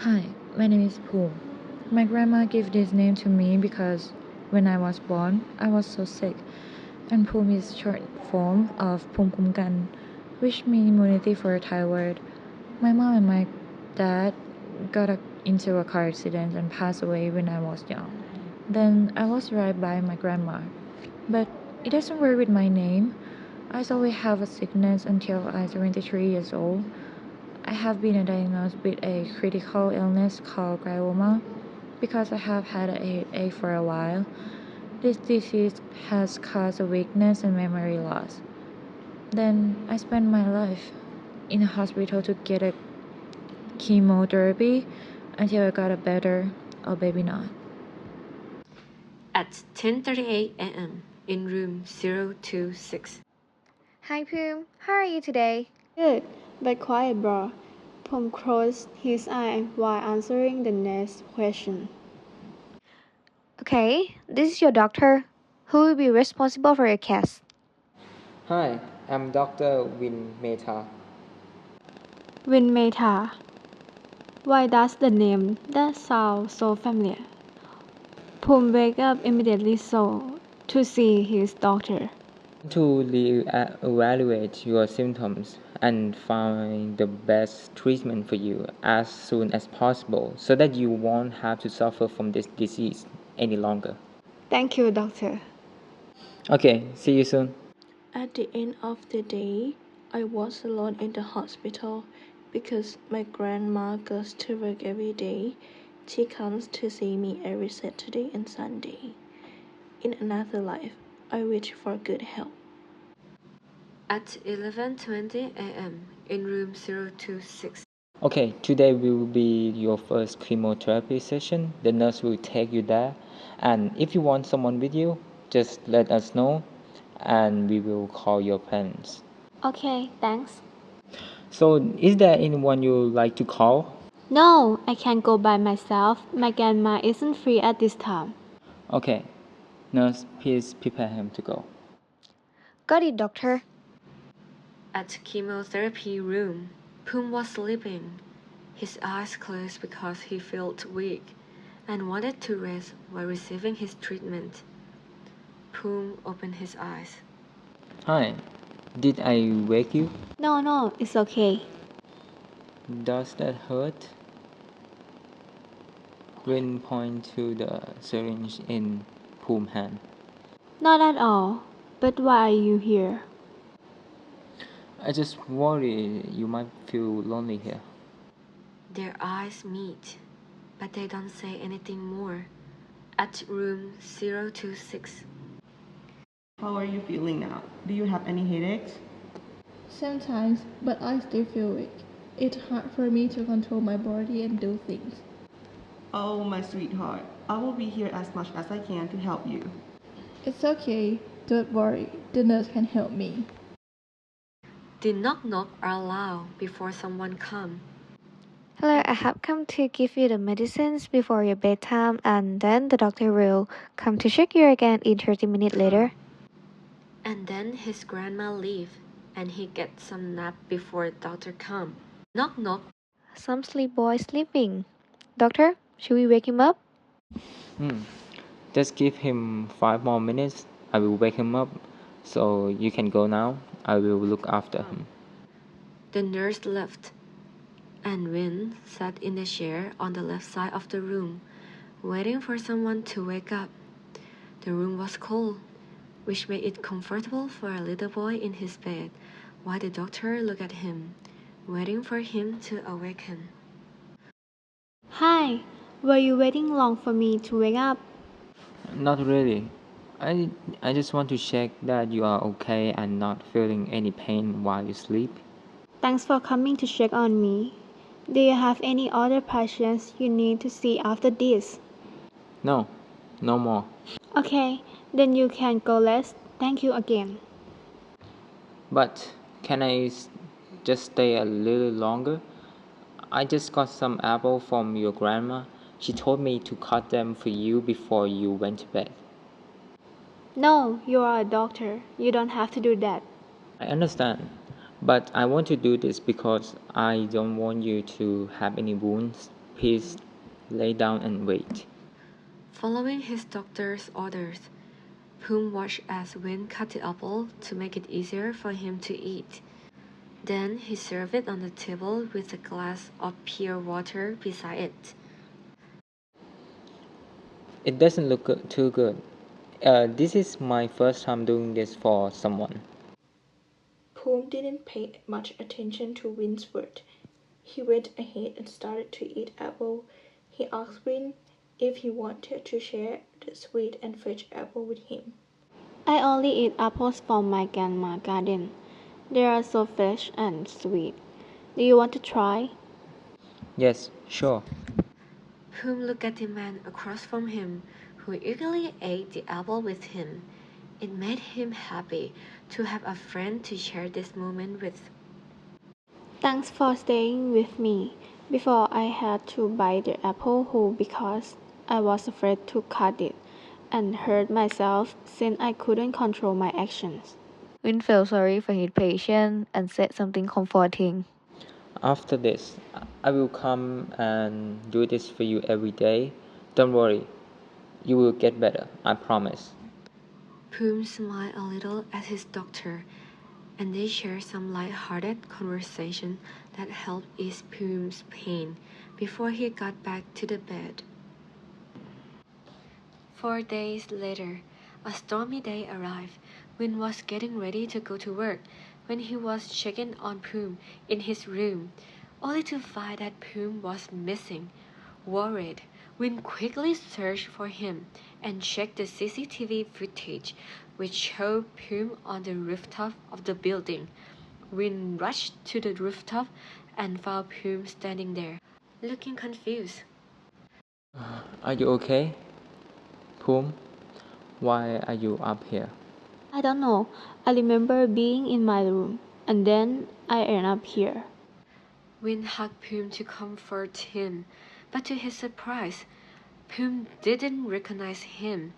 Hi, my name is Poom. My grandma gave this name to me because when I was born, I was so sick, and Poom is short form of Pum Kumkan, which means immunity for a Thai word. My mom and my dad into a car accident and passed away when I was young. Then I was raised by my grandma. But it doesn't work with my name. I always have a sickness until I was 23 years old. I have been diagnosed with a critical illness called glioma because I have had a for a while. This disease has caused a weakness and memory loss. Then I spent my life in a hospital to get a chemotherapy until I got a better, or maybe not. At 10:38 a.m. in room 026. Hi Poom, how are you today? Good, but quiet, bro. Pom closed his eye while answering the next question. Okay, this is your doctor. Who will be responsible for your case? Hi, I'm Dr. Win Mehta. Win Mehta. Why does the name that sound so familiar? Pom wake up immediately to see his doctor. To evaluate your symptoms and find the best treatment for you as soon as possible so that you won't have to suffer from this disease any longer. Thank you, doctor. Okay, see you soon. At the end of the day, I was alone in the hospital because my grandma goes to work every day. She comes to see me every Saturday and Sunday. In another life, I wish for good health. At 11:20 a.m. in room 026. Okay, today will be your first chemotherapy session. The nurse will take you there. And if you want someone with you, just let us know and we will call your parents. Okay, thanks. So, is there anyone you like to call? No, I can't go by myself. My grandma isn't free at this time. Okay, nurse, please prepare him to go. Got it, doctor. At chemotherapy room, Poom was sleeping, his eyes closed because he felt weak and wanted to rest while receiving his treatment. Poom opened his eyes. Hi, did I wake you? No, it's okay. Does that hurt? Rin point to the syringe in Poom's hand. Not at all. But why are you here? I just worry you might feel lonely here. Their eyes meet, but they don't say anything more. At room 026. How are you feeling now? Do you have any headaches? Sometimes, but I still feel weak. It's hard for me to control my body and do things. Oh, my sweetheart. I will be here as much as I can to help you. It's okay. Don't worry. The nurse can help me. The knock-knock are loud before someone comes. Hello, I have come to give you the medicines before your bedtime, and then the doctor will come to check you again in 30 minutes later. And then his grandma leave, and he gets some nap before doctor come. Knock knock. Some sleep boy sleeping. Doctor, should we wake him up? Just give him 5 more minutes. I will wake him up. So you can go now. I will look after him. The nurse left, and Win sat in a chair on the left side of the room, waiting for someone to wake up. The room was cold, which made it comfortable for a little boy in his bed, while the doctor looked at him, waiting for him to awaken. Hi, were you waiting long for me to wake up? Not really. I just want to check that you are okay and not feeling any pain while you sleep. Thanks for coming to check on me. Do you have any other patients you need to see after this? No, no more. Okay, then you can go rest. Thank you again. But can I just stay a little longer? I just got some apple from your grandma. She told me to cut them for you before you went to bed. No, you are a doctor. You don't have to do that. I understand, but I want to do this because I don't want you to have any wounds. Please lay down and wait. Following his doctor's orders, Poom watched as Win cut the apple to make it easier for him to eat. Then he served it on the table with a glass of pure water beside it. It doesn't look too good. This is my first time doing this for someone. Poom didn't pay much attention to Win's word. He went ahead and started to eat apple. He asked Win if he wanted to share the sweet and fresh apple with him. I only eat apples from my grandma's garden. They are so fresh and sweet. Do you want to try? Yes, sure. Poom looked at the man across from him, who eagerly ate the apple with him. It made him happy to have a friend to share this moment with. Thanks for staying with me before I had to bite the apple whole because I was afraid to cut it and hurt myself since I couldn't control my actions. Win felt sorry for his patient and said something comforting. After this, I will come and do this for you every day. Don't worry, you will get better, I promise. Poom smiled a little at his doctor, and they shared some light-hearted conversation that helped ease Poom's pain before he got back to the bed. 4 days later, a stormy day arrived. Win was getting ready to go to work when he was checking on Poom in his room, only to find that Poom was missing. Worried, Win quickly searched for him and checked the CCTV footage, which showed Poom on the rooftop of the building. Win rushed to the rooftop and found Poom standing there, looking confused. Are you okay? Poom, why are you up here? I don't know. I remember being in my room and then I ended up here. Win hugged Poom to comfort him, but to his surprise, Poom didn't recognize him.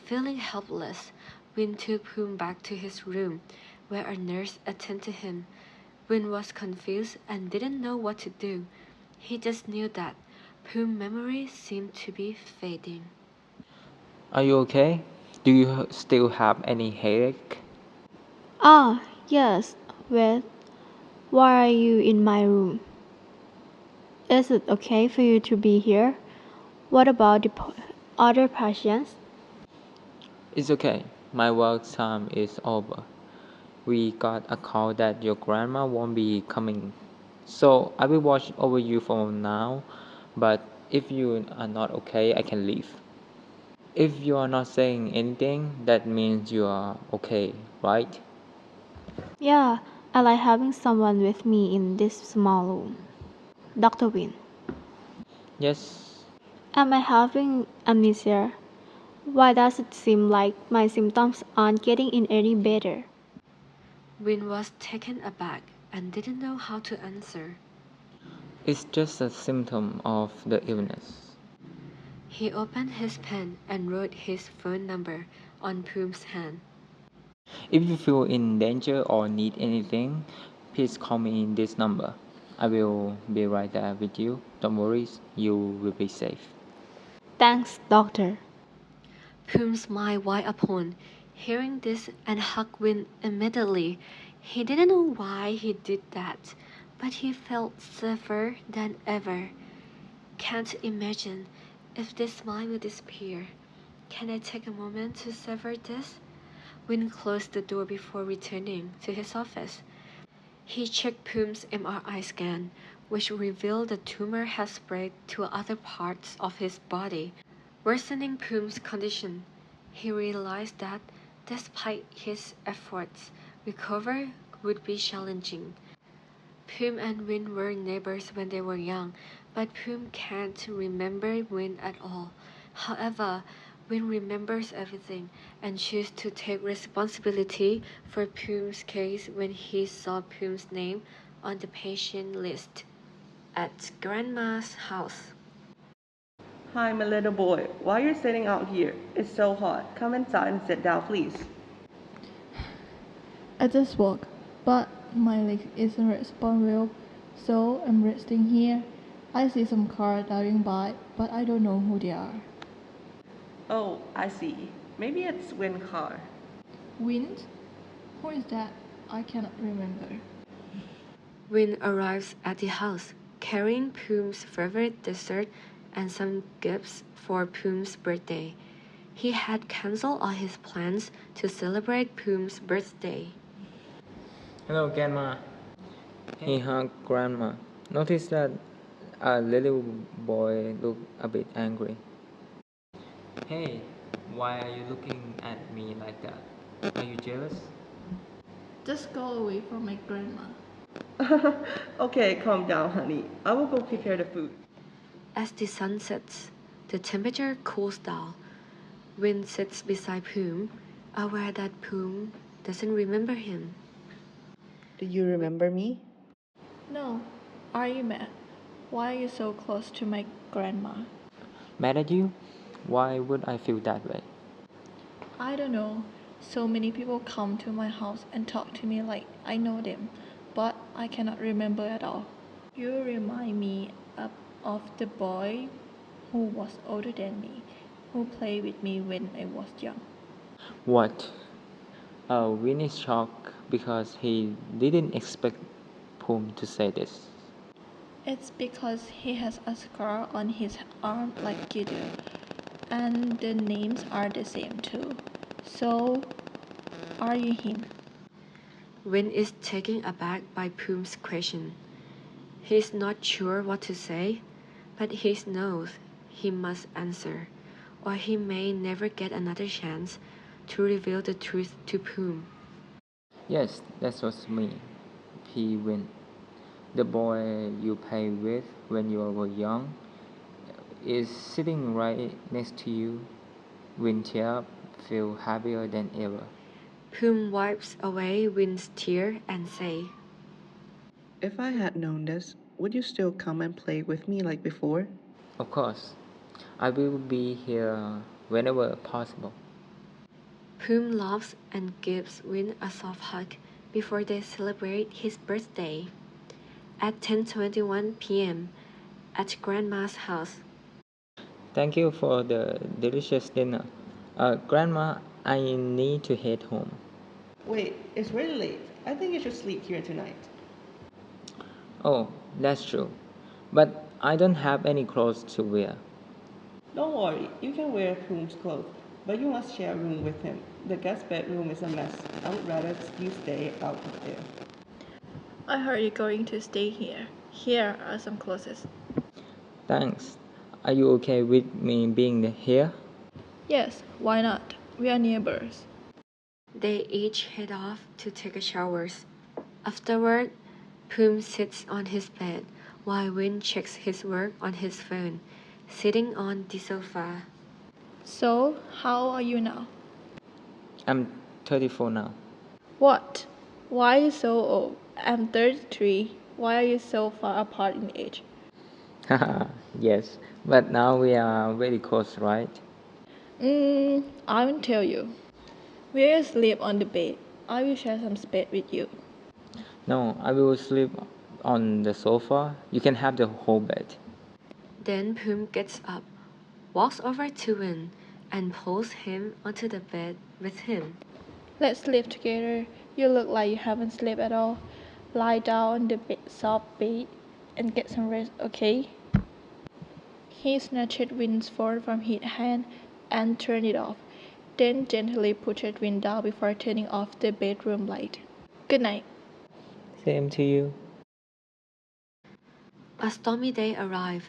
Feeling helpless, Win took Poom back to his room, where a nurse attended to him. Win was confused and didn't know what to do. He just knew that Poom's memory seemed to be fading. Are you okay? Do you still have any headache? Ah, yes. Wait, why are you in my room? Is it okay for you to be here? What about the other patients? It's okay. My work time is over. We got a call that your grandma won't be coming. So I will watch over you for now, but if you are not okay, I can leave. If you are not saying anything, that means you are okay, right? Yeah, I like having someone with me in this small room. Dr. Win, Yes. am I having amnesia? Why does it seem like my symptoms aren't getting in any better? Win was taken aback and didn't know how to answer. It's just a symptom of the illness. He opened his pen and wrote his phone number on Poom's hand. If you feel in danger or need anything, please call me in this number. I will be right there with you. Don't worry, you will be safe. Thanks, doctor. Poom smiled wide upon hearing this and hugged Win immediately. He didn't know why he did that, but he felt safer than ever. Can't imagine if this smile will disappear. Can I take a moment to savor this? Win closed the door before returning to his office. He checked Poom's MRI scan, which revealed the tumor had spread to other parts of his body, worsening Poom's condition. He realized that, despite his efforts, recovery would be challenging. Poom and Win were neighbors when they were young, but Poom can't remember Win at all. However, Win remembers everything and chooses to take responsibility for Poom's case when he saw Poom's name on the patient list at Grandma's house. Hi, my little boy. Why are you sitting out here? It's so hot. Come inside and sit down, please. I just walk, but my leg isn't responding well, so I'm resting here. I see some cars driving by, but I don't know who they are. Oh, I see. Maybe it's Win car. Wind? Who is that? I cannot remember. Win arrives at the house, carrying Poom's favorite dessert and some gifts for Poom's birthday. He had cancelled all his plans to celebrate Poom's birthday. Hello, Grandma. He hugged Grandma. Noticed that a little boy looked a bit angry. Hey, why are you looking at me like that? Are you jealous? Just go away from my grandma. Okay, calm down, honey. I will go prepare the food. As the sun sets, the temperature cools down. Win sits beside Poom, aware that Poom doesn't remember him. Do you remember me? No. Are you mad? Why are you so close to my grandma? Mad at you? Why would I feel that way? I don't know. So many people come to my house and talk to me like I know them, but I cannot remember at all. You remind me of the boy who was older than me, who played with me when I was young. What? Win is shocked because he didn't expect Poom to say this. It's because he has a scar on his arm like you do, and the names are the same too. So, are you him? Win is taken aback by Poom's question. He's not sure what to say, but he knows he must answer, or he may never get another chance to reveal the truth to Poom. Yes, that was me. He Win. The boy you played with when you were young is sitting right next to you. Win cheer up, feel happier than ever. Poom wipes away Win's tear and say, If I had known this, would you still come and play with me like before? Of course, I will be here whenever possible. Poom laughs and gives Win a soft hug before they celebrate his birthday. At 10:21 p.m. at Grandma's house, Thank you for the delicious dinner. Grandma, I need to head home. Wait, it's really late. I think you should sleep here tonight. Oh, that's true. But I don't have any clothes to wear. Don't worry, you can wear Poom's clothes, but you must share a room with him. The guest bedroom is a mess. I would rather you stay out of there. I heard you're going to stay here. Here are some clothes. Thanks. Are you okay with me being here? Yes, why not? We are neighbors. they each head off to take a showers. Afterward, Poom sits on his bed while Win checks his work on his phone, sitting on the sofa. So, how are you now? I'm 34 now. What? Why are you so old? I'm 33. Why are you so far apart in age? Haha, yes. But now we are very close, right? I will tell you. We'll sleep on the bed. I will share some space with you. No, I will sleep on the sofa. You can have the whole bed. Then Poom gets up, walks over to Win, and pulls him onto the bed with him. Let's sleep together. You look like you haven't slept at all. Lie down on the soft bed and get some rest, okay? He snatched Win's phone from his hand and turned it off, then gently pushed Win down before turning off the bedroom light. Good night. Same to you. A stormy day arrived.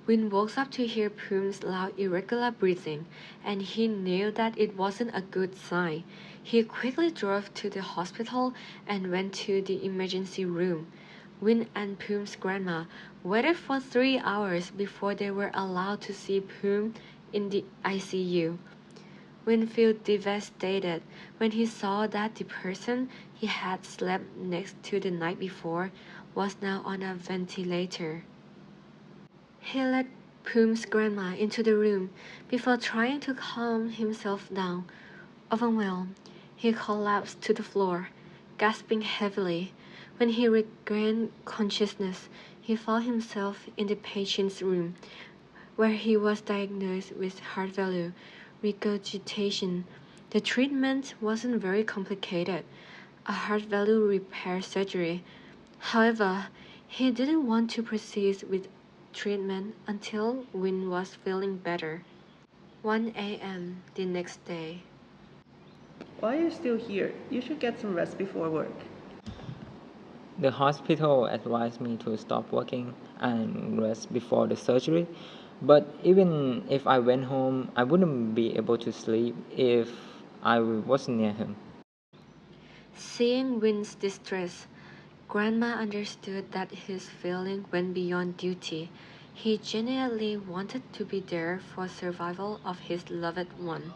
Win woke up to hear Poom's loud, irregular breathing, and he knew that it wasn't a good sign. He quickly drove to the hospital and went to the emergency room. Win and Poom's grandma waited for 3 hours before they were allowed to see Poom in the ICU. Win felt devastated when he saw that the person he had slept next to the night before was now on a ventilator. He led Poom's grandma into the room before trying to calm himself down. Overwhelmed, he collapsed to the floor, gasping heavily. When he regained consciousness, he found himself in the patient's room, where he was diagnosed with heart valve regurgitation. The treatment wasn't very complicated, a heart valve repair surgery. However, he didn't want to proceed with treatment until Win was feeling better. 1 a.m. the next day. Why are you still here? You should get some rest before work. The hospital advised me to stop working and rest before the surgery, but even if I went home, I wouldn't be able to sleep if I wasn't near him. Seeing Win's distress, Grandma understood that his feeling went beyond duty. He genuinely wanted to be there for survival of his loved one.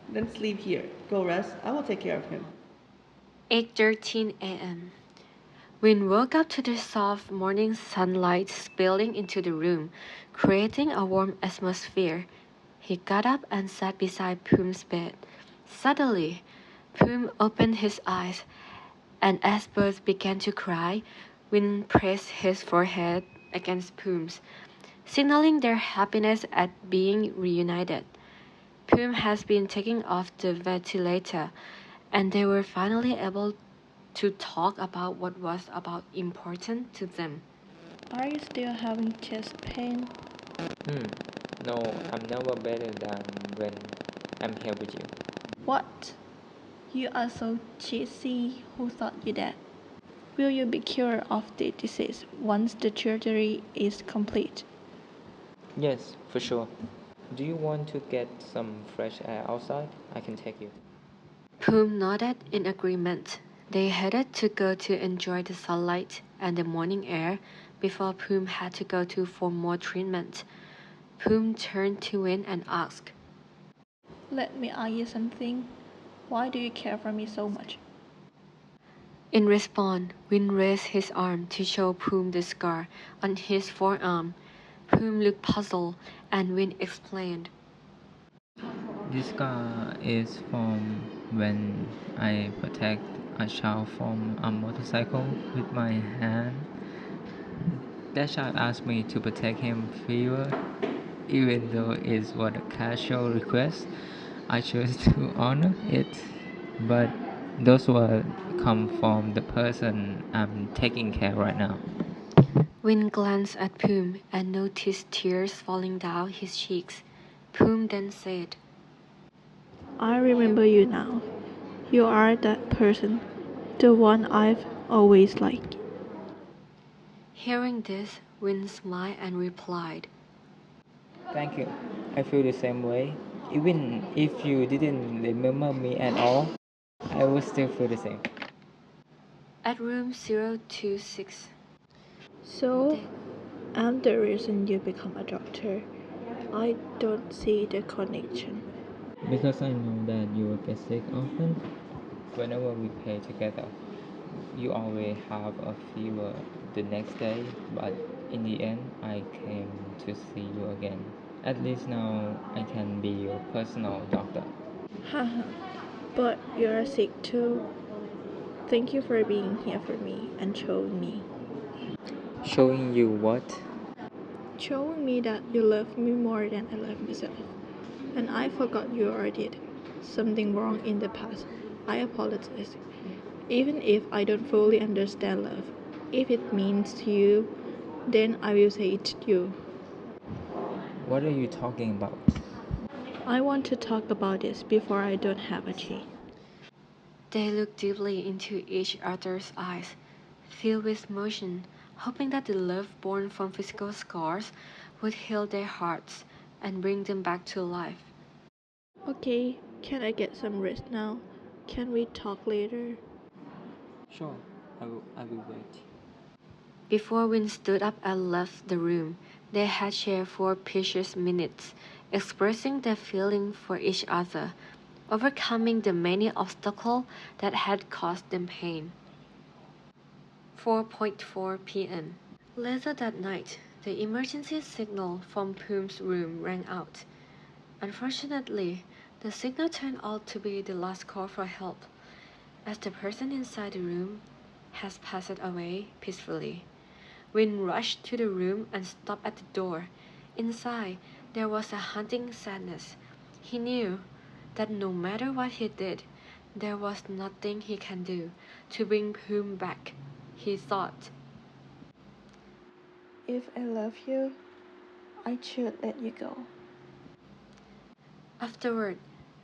Then sleep here. Go rest. I will take care of him. 8:13 a.m. Win woke up to the soft morning sunlight spilling into the room, creating a warm atmosphere. He got up and sat beside Poom's bed. Suddenly, Poom opened his eyes, and as both began to cry, Win pressed his forehead against Poom's, signaling their happiness at being reunited. Poom has been taken off the ventilator, and they were finally able to talk about what was about important to them. Are you still having chest pain? No, I'm never better than when I'm here with you. What? You are so cheesy. Who thought you that? Will you be cured of the disease once the surgery is complete? Yes, for sure. Do you want to get some fresh air outside? I can take you. Poom nodded in agreement. They headed to go to enjoy the sunlight and the morning air before Poom had to go to for more treatment. Poom turned to Win and asked, Let me ask you something. Why do you care for me so much? In response, Win raised his arm to show Poom the scar on his forearm. Poom looked puzzled, and Win explained. This scar is from when I protect a child from a motorcycle with my hand. That child asked me to protect him fever, even though it was a casual request. I chose to honor it, but those words come from the person I'm taking care right now. Win glanced at Poom and noticed tears falling down his cheeks. Poom then said, I remember you now. You are that person, the one I've always liked. Hearing this, Win smiled and replied, Thank you. I feel the same way. Even if you didn't remember me at all, I would still feel the same. At room 026. So, I'm the reason you become a doctor. I don't see the connection. Because I know that you get sick often. Whenever we play together, you always have a fever the next day, but in the end, I came to see you again. At least now I can be your personal doctor. Haha, but you're sick too. Thank you for being here for me and showing me. Showing you what? Showing me that you love me more than I love myself. And I forgot you or did something wrong in the past. I apologize. Even if I don't fully understand love, if it means to you, then I will say it to you. What are you talking about? I want to talk about this before I don't have a tea. They looked deeply into each other's eyes, filled with emotion, hoping that the love born from physical scars would heal their hearts and bring them back to life. Okay, can I get some rest now? Can we talk later? Sure, I will wait. Before Win stood up and left the room, they had shared 4 precious minutes, expressing their feeling for each other, overcoming the many obstacles that had caused them pain. 4:04 p.m. Later that night, the emergency signal from Poom's room rang out. Unfortunately, the signal turned out to be the last call for help, as the person inside the room has passed away peacefully. Win rushed to the room and stopped at the door. Inside, there was a haunting sadness. He knew that no matter what he did, there was nothing he can do to bring Plume back. He thought, If I love you, I should let you go. Afterward,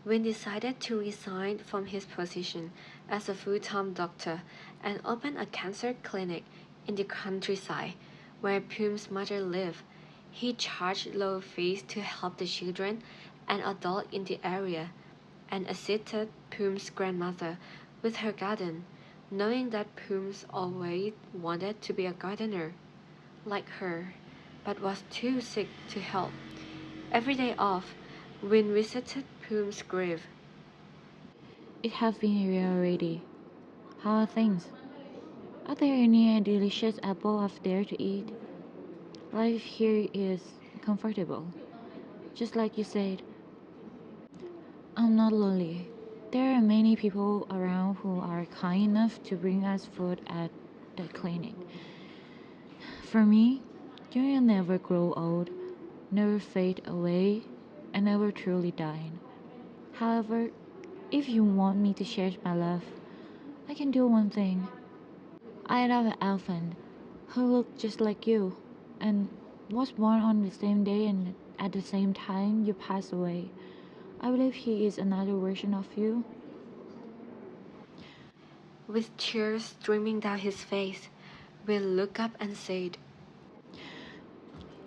Win decided to resign from his position as a full-time doctor and open a cancer clinic in the countryside where Plume's mother lived. He charged low fees to help the children and adults in the area and assisted Plume's grandmother with her garden, knowing that Plume's always wanted to be a gardener like her, but was too sick to help. Every day off, Win visited Plume's grave. It has been a year already. How are things? Are there any delicious apple up there to eat? Life here is comfortable. Just like you said, I'm not lonely. There are many people around who are kind enough to bring us food at the clinic. For me, you will never grow old, never fade away, and never truly die. However, if you want me to share my love, I can do one thing. I love an elephant who looked just like you and was born on the same day and at the same time you passed away. I believe he is another version of you. With tears streaming down his face, Will looked up and said,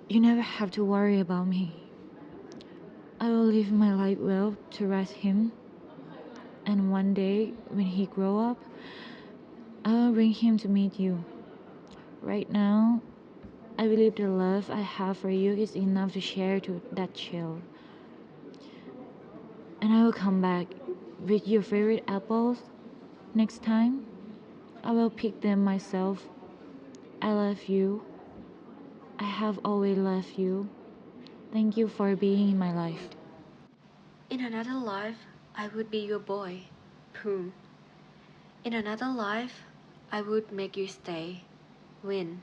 You never have to worry about me. I will live my life well to rest him, and one day when he grow up, I will bring him to meet you. Right now, I believe the love I have for you is enough to share to that child. And I will come back with your favorite apples next time. I will pick them myself. I love you. I have always loved you. Thank you for being in my life. In another life, I would be your boy, Plume. In another life, I would make you stay, Win.